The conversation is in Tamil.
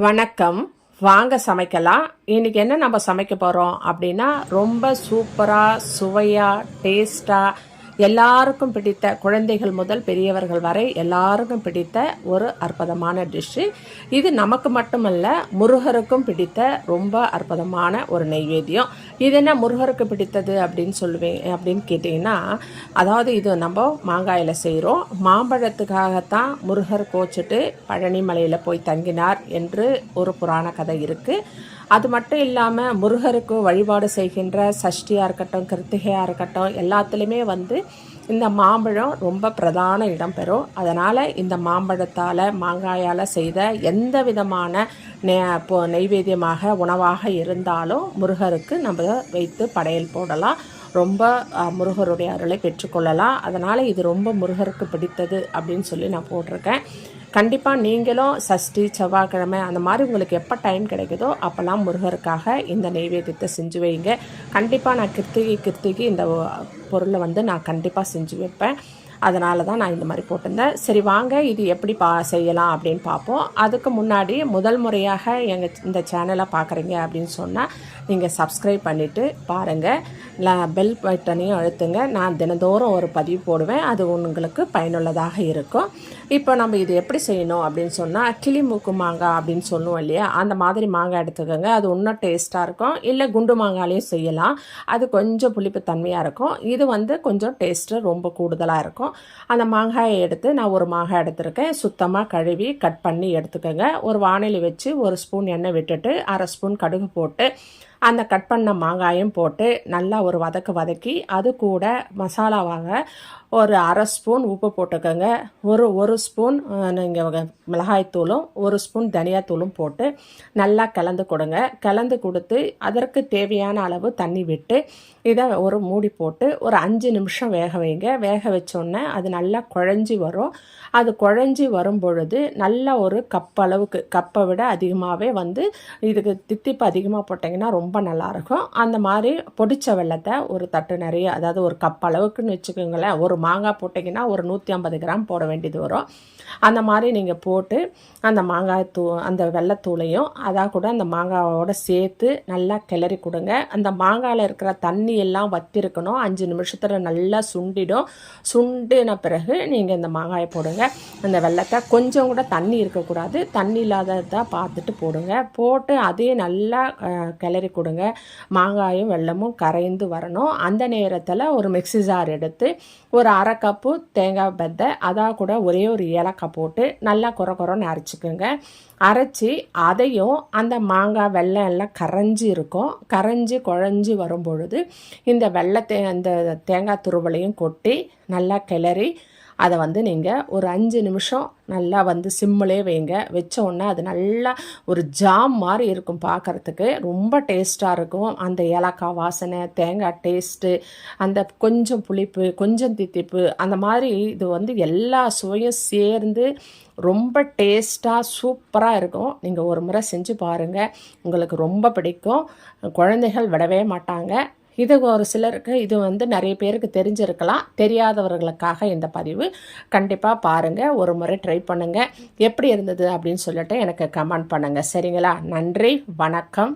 வணக்கம். வாங்க சமைக்கலாம். இன்னைக்கு என்ன நம்ம சமைக்க போகிறோம் அப்படின்னா, ரொம்ப சூப்பராக சுவையாக டேஸ்ட்டாக எல்லாருக்கும் பிடித்த, குழந்தைகள் முதல் பெரியவர்கள் வரை எல்லாருக்கும் பிடித்த ஒரு அற்புதமான டிஷ்ஷு. இது நமக்கு மட்டுமல்ல, முருகருக்கும் பிடித்த ரொம்ப அற்புதமான ஒரு நெய்வேத்தியம். இது என்ன முருகருக்கு பிடித்தது அப்படின்னு கேட்டிங்கன்னா, அதாவது இது நம்ம மாங்காயில் செய்கிறோம். மாம்பழத்துக்காகத்தான் முருகர் கோச்சிட்டு பழனி மலையில் போய் தங்கினார் என்று ஒரு புராண கதை இருக்குது. அது மட்டும் இல்லாமல் முருகருக்கு வழிபாடு செய்கின்ற சஷ்டியாக இருக்கட்டும், கிருத்திகையாக இருக்கட்டும், எல்லாத்துலேயுமே இந்த மாம்பழம் ரொம்ப பிரதான இடம் பெறும். அதனால் இந்த மாம்பழத்தால், மாங்காயால் செய்த எந்த விதமான நெய்வேத்தியமாக உணவாக இருந்தாலும் முருகருக்கு நம்ம வைத்து படையல் போடலாம். ரொம்ப முருகருடைய அருளை பெற்றுக்கொள்ளலாம். அதனால் இது ரொம்ப முருகருக்கு பிடித்தது அப்படின்னு சொல்லி நான் போட்டிருக்கேன். கண்டிப்பாக நீங்களும் சஷ்டி, செவ்வாய்க்கிழமை அந்த மாதிரி உங்களுக்கு எப்போ டைம் கிடைக்குதோ அப்போல்லாம் முருகருக்காக இந்த நெய்வேத்தியத்தை செஞ்சு வைங்க. கண்டிப்பாக நான் கிருத்திகை இந்த பொருளை நான் கண்டிப்பாக செஞ்சு வைப்பேன். அதனால தான் நான் இந்த மாதிரி போட்டிருந்தேன். சரி வாங்க இது எப்படி செய்யலாம் அப்படின்னு பார்ப்போம். அதுக்கு முன்னாடி முதல் முறையாக இந்த சேனலை பார்க்குறீங்க அப்படின்னு சொன்னால் நீங்கள் சப்ஸ்கிரைப் பண்ணிவிட்டு பாருங்கள். பெல் பட்டனையும் அழுத்துங்க. நான் தினந்தோறும் ஒரு பதிவு போடுவேன். அது உங்களுக்கு பயனுள்ளதாக இருக்கும். இப்போ நம்ம இது எப்படி செய்யணும் அப்படின்னு சொன்னால், கிளி மூக்கு மாங்காய் அப்படின்னு சொல்லுவோம் இல்லையா, அந்த மாதிரி மாங்காய் எடுத்துக்கோங்க. அது இன்னும் டேஸ்ட்டாக இருக்கும். இல்லை குண்டு மாங்காயிலையும் செய்யலாம். அது கொஞ்சம் புளிப்பு தன்மையாக இருக்கும். இது கொஞ்சம் டேஸ்ட்டு ரொம்ப கூடுதலாக இருக்கும். அந்த மாங்காயை எடுத்து நான் ஒரு மாங்காய் எடுத்துருக்கேன். சுத்தமாக கழுவி கட் பண்ணி எடுத்துக்கோங்க. ஒரு வாணலி வச்சு 1 ஸ்பூன் எண்ணெய் விட்டுட்டு 1/2 ஸ்பூன் கடுகு போட்டு அந்த கட் பண்ண மாங்காயும் போட்டு நல்லா ஒரு வதக்கி அது கூட மசாலாவாக ஒரு 1/2 ஸ்பூன் உப்பு போட்டுக்கோங்க. ஒரு ஸ்பூன் நீங்கள் மிளகாய்த்தூளும் 1 ஸ்பூன் தனியாத்தூளும் போட்டு நல்லா கலந்து கொடுத்து அதற்கு தேவையான அளவு தண்ணி விட்டு இதை ஒரு மூடி போட்டு ஒரு 5 நிமிஷம் வேக வைங்க. வேக வச்சோன்னே அது நல்லா குழஞ்சி வரும். அது குழஞ்சி வரும் பொழுது நல்லா ஒரு அளவுக்கு, கப்பை விட அதிகமாகவே இதுக்கு தித்திப்பு அதிகமாக போட்டிங்கன்னா ரொம்ப நல்லாயிருக்கும். அந்த மாதிரி பொடிச்ச வெல்லத்தை ஒரு தட்டு நிறைய, அதாவது ஒரு கப் அளவுக்குன்னு வச்சுக்கோங்களேன். ஒரு மாங்காய் போட்டிங்கன்னா ஒரு 150 கிராம் போட வேண்டியது வரும். அந்த மாதிரி நீங்கள் போட்டு அந்த அந்த வெல்லத்தூளையும் அதாக கூட அந்த மாங்காவோட சேர்த்து நல்லா கிளறி கொடுங்க. அந்த மாங்காயில் இருக்கிற தண்ணி எல்லாம் வற்றிருக்கணும். 5 நிமிஷத்தில் நல்லா சுண்டின பிறகு நீங்கள் இந்த மாங்காயை போடுங்க. அந்த வெல்லத்தை கொஞ்சம் கூட தண்ணி இருக்கக்கூடாது. தண்ணி இல்லாததாக பார்த்துட்டு போடுங்க. போட்டு அதையும் நல்லா கிளறி கொடுங்க. மாங்காயும் வெல்லமும் கரைந்து வரணும். அந்த நேரத்தில் ஒரு மிக்ஸி ஜார் எடுத்து ஒரு 1/2 கப்பு தேங்காய் பெத்தை, அதாக கூட ஒரே ஒரு ஏலக்காய் போட்டு நல்லா குறன்னு அரைச்சிக்கோங்க. அரைச்சி அதையும் அந்த மாங்காய் வெல்லம் எல்லாம் கரைஞ்சி குழஞ்சி வரும் பொழுது இந்த அந்த தேங்காய் துருவலையும் கொட்டி நல்லா கிளறி அதை நீங்கள் ஒரு 5 நிமிஷம் நல்லா சிம்மிலே வைங்க. வச்ச உடனே அது நல்லா ஒரு ஜாம் மாதிரி இருக்கும். பார்க்குறதுக்கு ரொம்ப டேஸ்ட்டாக இருக்கும். அந்த ஏலக்காய் வாசனை, தேங்காய் டேஸ்ட்டு, அந்த கொஞ்சம் புளிப்பு, கொஞ்சம் தித்திப்பு, அந்த மாதிரி இது எல்லா சுவையும் சேர்ந்து ரொம்ப டேஸ்ட்டாக சூப்பராக இருக்கும். நீங்கள் ஒரு முறை செஞ்சு பாருங்கள். உங்களுக்கு ரொம்ப பிடிக்கும். குழந்தைகள் விடவே மாட்டாங்க. இது ஒரு சிலருக்கு இது நிறைய பேருக்கு தெரிஞ்சிருக்கலாம். தெரியாதவர்களுக்காக இந்த பதிவு. கண்டிப்பாக பாருங்கள். ஒரு முறை ட்ரை பண்ணுங்கள். எப்படி இருந்தது அப்படின்னு சொல்லிட்டு எனக்கு கமெண்ட் பண்ணுங்கள். சரிங்களா? நன்றி, வணக்கம்.